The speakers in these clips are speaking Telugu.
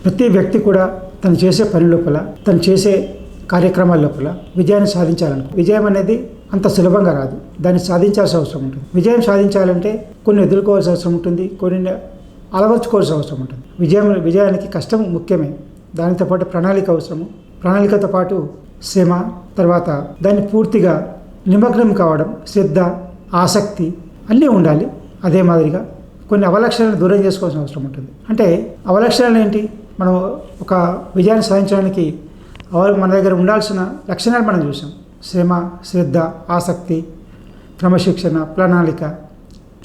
ప్రతి వ్యక్తి కూడా తను చేసే పని లోపల, తను చేసే కార్యక్రమాల లోపల విజయాన్ని సాధించాలనుకో. విజయం అనేది అంత సులభంగా రాదు, దాన్ని సాధించాల్సిన అవసరం ఉంటుంది. విజయం సాధించాలంటే కొన్ని ఎదుర్కోవాల్సిన అవసరం ఉంటుంది, కొన్ని అలవర్చుకోవాల్సిన అవసరం ఉంటుంది. విజయానికి కష్టం ముఖ్యమే, దానితో పాటు ప్రణాళిక అవసరము. ప్రణాళికతో పాటు శ్రమ, తర్వాత దాన్ని పూర్తిగా నిమగ్నం కావడం, శ్రద్ధ, ఆసక్తి అన్నీ ఉండాలి. అదే మాదిరిగా కొన్ని అవలక్షణాలను దూరం చేసుకోవాల్సిన అవసరం ఉంటుంది. అంటే అవలక్షణాలు ఏంటి? మనం ఒక విజయాన్ని సాధించడానికి మన దగ్గర ఉండాల్సిన లక్షణాలు మనం చూసాం. శ్రమ, శ్రద్ధ, ఆసక్తి, క్రమశిక్షణ, ప్రణాళిక,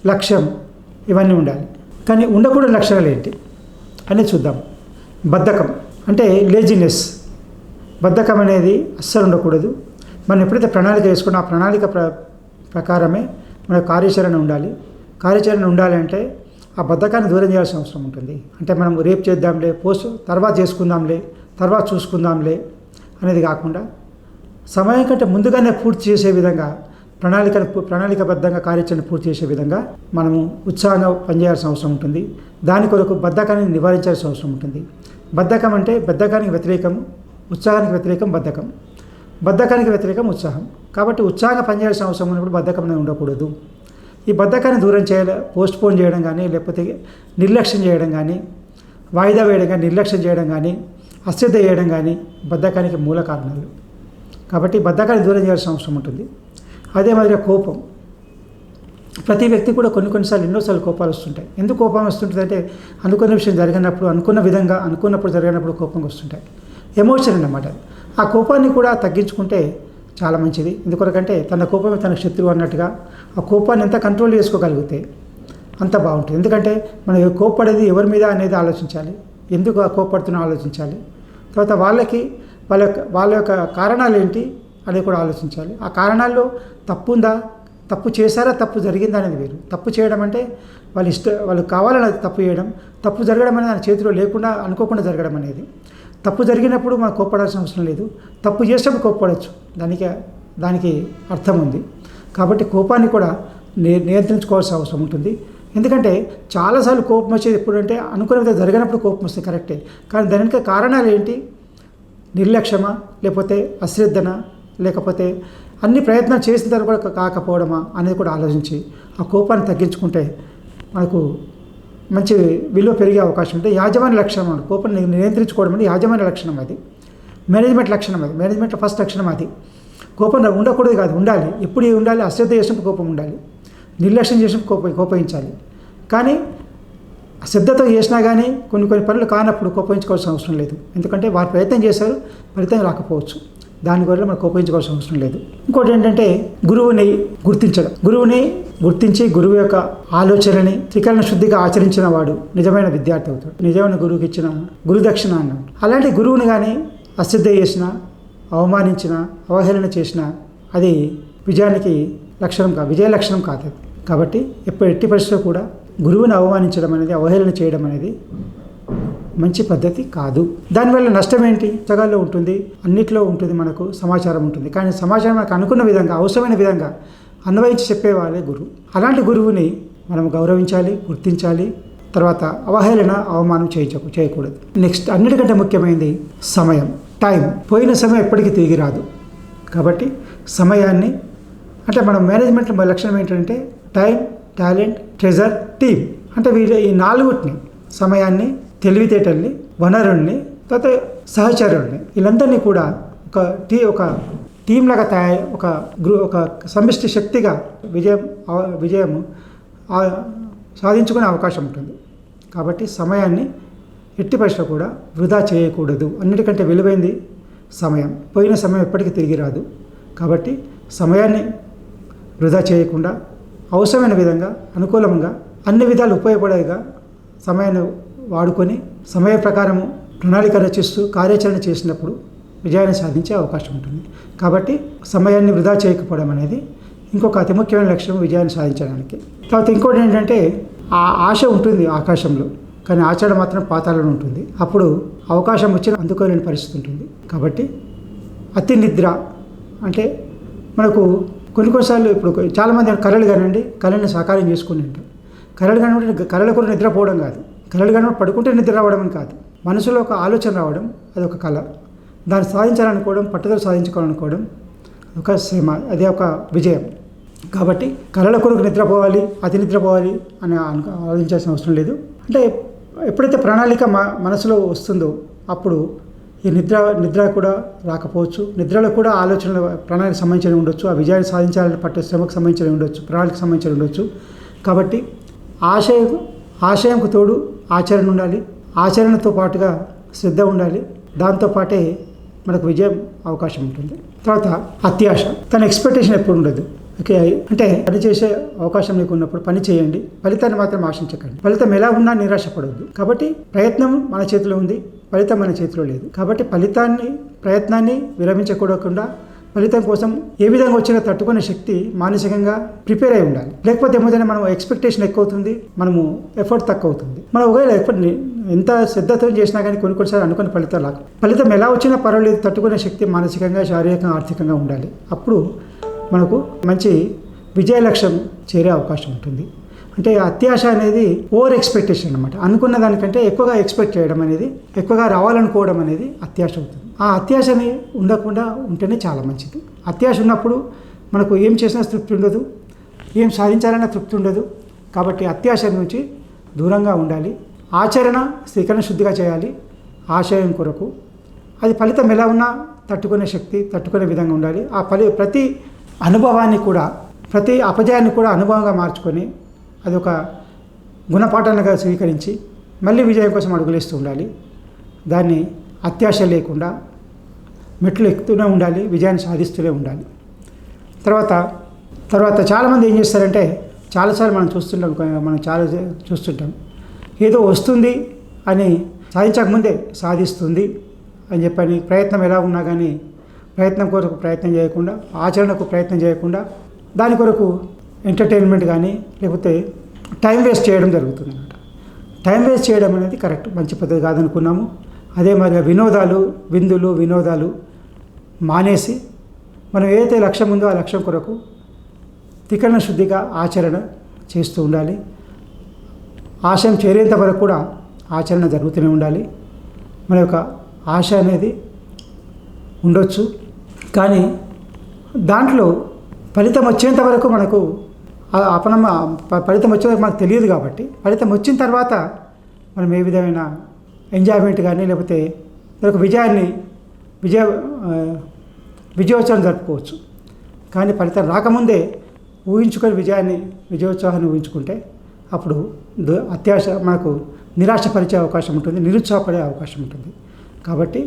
లక్ష్యం, ఇవన్నీ ఉండాలి. కానీ ఉండకూడని లక్షణాలు ఏంటి అనేది చూద్దాం. బద్ధకం అంటే లేజినెస్. బద్ధకం అనేది అస్సలు ఉండకూడదు. మనం ఎప్పుడైతే ప్రణాళిక వేసుకున్నా ఆ ప్రణాళిక ప్రకారమే మన కార్యాచరణ ఉండాలి. కార్యాచరణ ఉండాలంటే ఆ బద్ధకాన్ని దూరం చేయాల్సిన అవసరం ఉంటుంది. అంటే మనం రేపు చేద్దాంలే, తర్వాత చేసుకుందాంలే, తర్వాత చూసుకుందాంలే అనేది కాకుండా సమయం కంటే ముందుగానే పూర్తి చేసే విధంగా ప్రణాళికబద్ధంగా కార్యాచరణ పూర్తి చేసే విధంగా మనము ఉత్సాహంగా పనిచేయాల్సిన అవసరం ఉంటుంది. దాని కొరకు బద్ధకాన్ని నివారించాల్సిన అవసరం ఉంటుంది. బద్ధకం అంటే బద్ధకానికి వ్యతిరేకం, ఉత్సాహానికి వ్యతిరేకం బద్ధకం, బద్ధకానికి వ్యతిరేకం ఉత్సాహం. కాబట్టి ఉత్సాహంగా పనిచేయాల్సిన అవసరం ఉన్నప్పుడు బద్ధకం అనేది ఉండకూడదు. ఈ బద్ధకాన్ని దూరం పోస్ట్పోన్ చేయడం కానీ, లేకపోతే నిర్లక్ష్యం చేయడం కానీ, వాయిదా వేయడం కానీ, నిర్లక్ష్యం చేయడం కానీ, అశ్రద్ధ చేయడం కానీ బద్ధకానికి మూల కారణాలు. కాబట్టి బద్ధకాన్ని దూరం చేయాల్సిన అవసరం ఉంటుంది. అదే మాదిరిగా కోపం. ప్రతి వ్యక్తి కూడా కొన్నిసార్లు ఎన్నోసార్లు కోపాలు వస్తుంటాయి. ఎందుకు కోపం వస్తుంటుంది అంటే అనుకున్న విషయం జరిగినప్పుడు, అనుకున్న విధంగా అనుకున్నప్పుడు జరిగినప్పుడు కోపంగా వస్తుంటాయి. ఎమోషన్ అన్నమాట. ఆ కోపాన్ని కూడా తగ్గించుకుంటే చాలా మంచిది. ఎందుకొరకంటే తన కోపమే తన శత్రువు అన్నట్టుగా ఆ కోపాన్ని ఎంత కంట్రోల్ చేసుకోగలిగితే అంత బాగుంటుంది. ఎందుకంటే మనం కోప్పడేది ఎవరి మీద అనేది ఆలోచించాలి, ఎందుకు ఆ కోప్పడుతున్నా ఆలోచించాలి. తర్వాత వాళ్ళ యొక్క కారణాలు ఏంటి అనేది కూడా ఆలోచించాలి. ఆ కారణాల్లో తప్పు ఉందా, తప్పు చేశారా, తప్పు జరిగిందా అనేది వేరు. తప్పు చేయడం అంటే వాళ్ళు కావాలని తప్పు చేయడం, తప్పు జరగడం అనేది ఆయన చేతిలో లేకుండా అనుకోకుండా జరగడం అనేది. తప్పు జరిగినప్పుడు మనం కోప్పడాల్సిన అవసరం లేదు, తప్పు చేసినప్పుడు కోప్పడవచ్చు, దానికి అర్థం ఉంది. కాబట్టి కోపాన్ని కూడా నియంత్రించుకోవాల్సిన అవసరం ఉంటుంది. ఎందుకంటే చాలాసార్లు కోపం వచ్చేది ఎప్పుడంటే అనుకున్న విధంగా జరిగినప్పుడు కోపం వస్తుంది, కరెక్టే. కానీ దానికి కారణాలు ఏంటి? నిర్లక్ష్యమా, లేకపోతే అశ్రద్ధన, లేకపోతే అన్ని ప్రయత్నాలు చేసిన తర్వాత కూడా కాకపోవడమా అనేది కూడా ఆలోచించి ఆ కోపాన్ని తగ్గించుకుంటే మనకు మంచి విలువ పెరిగే అవకాశం ఉంటుంది. యాజమాన్య లక్షణం అది. కోపాన్ని నియంత్రించుకోవడం అనేది యాజమాన్య లక్షణం, అది మేనేజ్మెంట్ లక్షణం, అది మేనేజ్మెంట్లో ఫస్ట్ లక్షణం. అది కోపం ఉండకూడదు కాదు, ఉండాలి. ఎప్పుడు ఉండాలి? అశ్రద్ధ చేసినప్పుడు కోపం ఉండాలి, నిర్లక్ష్యం చేసినప్పుడు కోపగించాలి. కానీ శ్రద్ధతో చేసినా కానీ కొన్ని పనులు కానప్పుడు కోపగించుకోవాల్సిన అవసరం లేదు. ఎందుకంటే వారు ప్రయత్నం చేశారు, ఫలితం రాకపోవచ్చు, దానివల్ల మనం కోపగించుకోవాల్సిన అవసరం లేదు. ఇంకోటి ఏంటంటే గురువుని గుర్తించడం. గురువుని గుర్తించి గురువు యొక్క ఆలోచనని త్రికరణ శుద్ధిగా ఆచరించిన వాడు నిజమైన విద్యార్థి అవుతాడు. నిజమైన గురువుకి ఇచ్చిన గురుదక్షిణ అన్నాడు. అలాంటి గురువుని కానీ అశ్రద్ధ చేసినా, అవమానించినా, అవహేళన చేసినా అది విజయానికి లక్షణం కాదు, విజయ లక్షణం కాదు. కాబట్టి ఎట్టి పరిస్థితుల్లో కూడా గురువుని అవమానించడం అనేది, అవహేళన చేయడం అనేది మంచి పద్ధతి కాదు. దానివల్ల నష్టం ఏంటి? పుస్తకాల్లో ఉంటుంది, అన్నిట్లో ఉంటుంది, మనకు సమాచారం ఉంటుంది. కానీ సమాచారం మనకు అనుకున్న విధంగా, అవసరమైన విధంగా అన్వయించి చెప్పేవాళ్ళే గురువు. అలాంటి గురువుని మనం గౌరవించాలి, గుర్తించాలి. తర్వాత అవహేళన, అవమానం చేయకూడదు. నెక్స్ట్ అన్నిటికంటే ముఖ్యమైనది సమయం, టైం. పోయిన సమయం ఎప్పటికీ తిరిగి రాదు. కాబట్టి సమయాన్ని అంటే మనం మేనేజ్మెంట్లో లక్షణం ఏంటంటే టైం, టాలెంట్, ట్రెజర్, టీమ్. అంటే ఈ నాలుగుటిని, సమయాన్ని, తెలివితేటల్ని, వనరుల్ని, తర్వాత సహచరుల్ని, వీళ్ళందరినీ కూడా ఒక టీం లాగా ఒక సమిష్టి శక్తిగా విజయం సాధించుకునే అవకాశం ఉంటుంది. కాబట్టి సమయాన్ని ఎట్టి పరిస్థితుల్లో కూడా వృధా చేయకూడదు. అన్నిటికంటే విలువైంది సమయం. పోయిన సమయం ఎప్పటికీ తిరిగి రాదు. కాబట్టి సమయాన్ని వృధా చేయకుండా అవసరమైన విధంగా, అనుకూలంగా, అన్ని విధాలు ఉపయోగపడేగా సమయాన్ని వాడుకొని సమయ ప్రకారము ప్రణాళిక రచిస్తూ కార్యాచరణ చేసినప్పుడు విజయాన్ని సాధించే అవకాశం ఉంటుంది. కాబట్టి సమయాన్ని వృధా చేయకపోవడం అనేది ఇంకొక అతి ముఖ్యమైన లక్ష్యం విజయాన్ని సాధించడానికి. తర్వాత ఇంకోటి ఏంటంటే ఆ ఆశ ఉంటుంది ఆకాశంలో, కానీ ఆచరణ మాత్రం పాతాళంలో ఉంటుంది. అప్పుడు అవకాశం వచ్చినా అందుకోలేని పరిస్థితి ఉంటుంది. కాబట్టి అతి నిద్ర అంటే మనకు కొన్నిసార్లు ఇప్పుడు చాలామంది కళలు కానివ్వండి, కళని సాకారం చేసుకుని ఉంటారు. కళలు కానివ్వండి, కళలు కూడా నిద్రపోవడం కాదు, కళలు కానివ్వండి పడుకుంటే నిద్ర రావడం అని కాదు. మనసులో ఒక ఆలోచన రావడం అది ఒక కళ, దాన్ని సాధించాలనుకోవడం, పట్టుదల సాధించుకోవాలనుకోవడం ఒక శ్రమ, అదే ఒక విజయం. కాబట్టి కళల కొరకు నిద్రపోవాలి, అతి నిద్రపోవాలి అని ఆలోచించాల్సిన అవసరం లేదు. అంటే ఎప్పుడైతే ప్రణాళిక మనసులో వస్తుందో అప్పుడు ఈ నిద్ర కూడా రాకపోవచ్చు. నిద్రలో కూడా ఆలోచనలు ప్రణాళిక సంబంధించి ఉండొచ్చు, ఆ విజయాన్ని సాధించాలని పట్టే శ్రమకు సంబంధించి ఉండొచ్చు, ప్రణాళిక సంబంధించి ఉండొచ్చు. కాబట్టి ఆశయంకు తోడు ఆచరణ ఉండాలి, ఆచరణతో పాటుగా శ్రద్ధ ఉండాలి. దాంతోపాటే మనకు విజయం అవకాశం ఉంటుంది. తర్వాత అత్యాశ, తన ఎక్స్పెక్టేషన్ ఎప్పుడు ఉండదు. ఓకే, అంటే పని చేసే అవకాశం మీకు ఉన్నప్పుడు పని చేయండి, ఫలితాన్ని మాత్రం ఆశించకండి. ఫలితం ఎలా ఉన్నా నిరాశపడవద్దు. కాబట్టి ప్రయత్నం మన చేతిలో ఉంది, ఫలితం మన చేతిలో లేదు. కాబట్టి ప్రయత్నాన్ని విరమించకూడకుండా ఫలితం కోసం ఏ విధంగా వచ్చినా తట్టుకునే శక్తి మానసికంగా ప్రిపేర్ అయి ఉండాలి. లేకపోతే ఏమవుతుందంటే మనం ఎక్స్పెక్టేషన్ ఎక్కువ అవుతుంది, మనము ఎఫర్ట్ తక్కువ అవుతుంది. మనం ఒకవేళ ఎఫర్ట్ ఎంత శ్రద్ధతో చేసినా కానీ కొన్నిసార్లు అనుకున్న ఫలితం రాక, ఫలితం ఎలా వచ్చినా పర్వాలేదు, తట్టుకునే శక్తి మానసికంగా, శారీరకంగా, ఆర్థికంగా ఉండాలి. అప్పుడు మనకు మంచి విజయ లక్ష్యం చేరే అవకాశం ఉంటుంది. అంటే అత్యాశ అనేది ఓవర్ ఎక్స్పెక్టేషన్ అనమాట. అనుకున్న దానికంటే ఎక్కువగా ఎక్స్పెక్ట్ చేయడం అనేది, ఎక్కువగా రావాలనుకోవడం అనేది అత్యాశ అవుతుంది. ఆ అత్యాశని ఉండకుండా ఉంటేనే చాలా మంచిది. అత్యాశ ఉన్నప్పుడు మనకు ఏం చేసినా తృప్తి ఉండదు, ఏం సాధించాలన్నా తృప్తి ఉండదు. కాబట్టి అత్యాశ నుంచి దూరంగా ఉండాలి. ఆచరణ శ్రీకరణ శుద్ధిగా చేయాలి ఆశయం కొరకు. అది ఫలితం ఎలా ఉన్నా తట్టుకునే శక్తి, తట్టుకునే విధంగా ఉండాలి. ఆ ప్రతి అనుభవాన్ని కూడా, ప్రతి అపజయాన్ని కూడా అనుభవంగా మార్చుకొని అది ఒక గుణపాఠాలుగా స్వీకరించి మళ్ళీ విజయం కోసం అడుగులేస్తూ ఉండాలి. దాన్ని అత్యాశ లేకుండా మెట్లు ఎక్కుతూనే ఉండాలి, విజయాన్ని సాధిస్తూనే ఉండాలి. తర్వాత చాలామంది ఏం చేస్తారంటే, చాలాసార్లు మనం చూస్తుంటాం ఏదో వస్తుంది అని సాధించకముందే సాధిస్తుంది అని చెప్పని ప్రయత్నం ఎలా ఉన్నా కానీ ప్రయత్నం కొరకు ప్రయత్నం చేయకుండా, ఆచరణకు ప్రయత్నం చేయకుండా దాని కొరకు ఎంటర్టైన్మెంట్ కానీ లేకపోతే టైం వేస్ట్ చేయడం జరుగుతుంది అన్నమాట. టైం వేస్ట్ చేయడం అనేది కరెక్ట్, మంచి పద్ధతి కాదనుకున్నాము. అదే మరి వినోదాలు మానేసి మనం ఏదైతే లక్ష్యం ఉందో ఆ లక్ష్యం కొరకు త్రికరణ శుద్ధిగా ఆచరణ చేస్తూ ఉండాలి. ఆశయం చేరేంత వరకు కూడా ఆచరణ జరుగుతూనే ఉండాలి. మన యొక్క ఆశ అనేది ఉండొచ్చు, కానీ దాంట్లో ఫలితం వచ్చేంత వరకు మనకు ఫలితం వచ్చే వరకు మనకు తెలియదు. కాబట్టి ఫలితం వచ్చిన తర్వాత మనం ఏ విధమైన ఎంజాయ్మెంట్ కానీ లేకపోతే ఒక విజయోత్సవం జరుపుకోవచ్చు. కానీ ఫలితం రాకముందే ఊహించుకొని విజయోత్సవాన్ని ఊహించుకుంటే అప్పుడు అత్యాశ మనకు నిరాశపరిచే అవకాశం ఉంటుంది, నిరుత్సాహపడే అవకాశం ఉంటుంది. కాబట్టి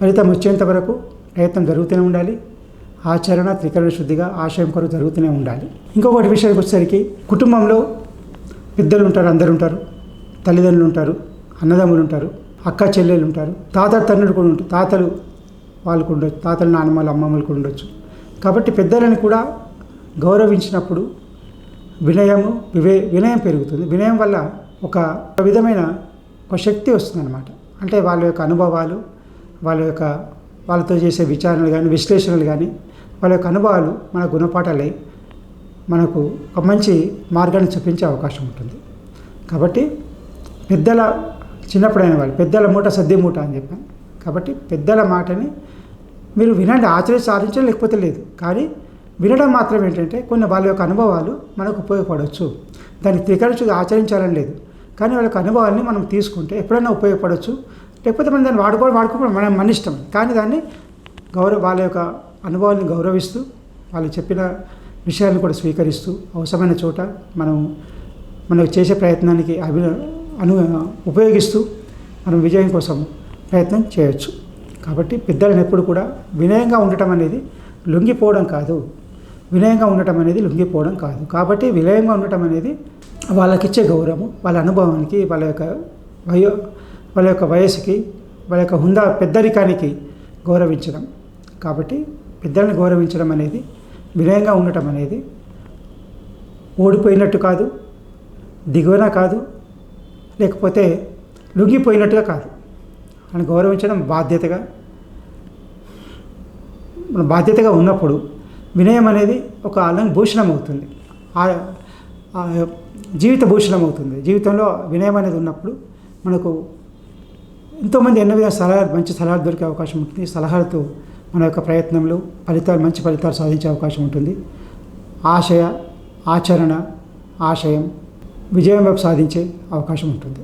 ఫలితం వచ్చేంత వరకు ప్రయత్నం జరుగుతూనే ఉండాలి. ఆచరణ త్రికరణ శుద్ధిగా ఆశయం కొరకు జరుగుతూనే ఉండాలి. ఇంకొకటి విషయానికి వచ్చేసరికి కుటుంబంలో పెద్దలు ఉంటారు, అందరు ఉంటారు, తల్లిదండ్రులు ఉంటారు, అన్నదమ్ములు ఉంటారు, అక్క చెల్లెలు ఉంటారు, తన్నుడు కూడా ఉంటారు, తాతలు వాళ్ళకు ఉండొచ్చు, తాతలు నాన్నమ్మలు అమ్మమ్మలు కూడా ఉండొచ్చు. కాబట్టి పెద్దలని కూడా గౌరవించినప్పుడు వినయం పెరుగుతుంది. వినయం వల్ల ఒక విధమైన ఒక శక్తి వస్తుందన్నమాట. అంటే వాళ్ళ యొక్క అనుభవాలు, వాళ్ళతో చేసే విచారణలు కానీ విశ్లేషణలు కానీ వాళ్ళ యొక్క అనుభవాలు మన గుణపాఠాలై మనకు ఒక మంచి మార్గాన్ని చూపించే అవకాశం ఉంటుంది. కాబట్టి చిన్నప్పుడైన వాళ్ళు పెద్దల మూట సద్ది మూట అని చెప్పాను. కాబట్టి పెద్దల మాటని మీరు వినండి, ఆచరించాలి లేకపోతే లేదు. కానీ వినడం మాత్రం ఏంటంటే కొన్ని వాళ్ళ యొక్క అనుభవాలు మనకు ఉపయోగపడవచ్చు. దాన్ని త్రికరణ ఆచరించాలని లేదు, కానీ వాళ్ళ యొక్క అనుభవాన్ని మనం తీసుకుంటే ఎప్పుడైనా ఉపయోగపడవచ్చు. లేకపోతే మనం దాన్ని వాడుకోవడం మన ఇష్టం. కానీ దాన్ని వాళ్ళ యొక్క అనుభవాన్ని గౌరవిస్తూ వాళ్ళు చెప్పిన విషయాలను కూడా స్వీకరిస్తూ అవసరమైన చోట మనం చేసే ప్రయత్నానికి ఉపయోగిస్తూ మనం విజయం కోసం ప్రయత్నం చేయొచ్చు. కాబట్టి పెద్దలను ఎప్పుడు కూడా వినయంగా ఉండటం అనేది లొంగిపోవడం కాదు. కాబట్టి వినయంగా ఉండటం అనేది వాళ్ళకిచ్చే గౌరవం, వాళ్ళ అనుభవానికి, వాళ్ళ యొక్క వయసుకి, వాళ్ళ యొక్క పెద్దరికానికి గౌరవించడం. కాబట్టి పెద్దలను గౌరవించడం అనేది, వినయంగా ఉండటం అనేది ఓడిపోయినట్టు కాదు, దిగువన కాదు, లేకపోతే లొంగిపోయినట్టుగా కాదు. అని గౌరవించడం బాధ్యతగా ఉన్నప్పుడు వినయం అనేది ఒక భూషణం అవుతుంది, జీవిత భూషణం అవుతుంది. జీవితంలో వినయం అనేది ఉన్నప్పుడు మనకు ఎంతోమంది ఎన్నో విధంగా సలహాలు, మంచి సలహాలు దొరికే అవకాశం ఉంటుంది. సలహాలతో మన యొక్క ప్రయత్నంలో మంచి ఫలితాలు సాధించే అవకాశం ఉంటుంది. ఆశయ, ఆచరణ, ఆశయం, విజయం వైపు సాధించే అవకాశం ఉంటుంది.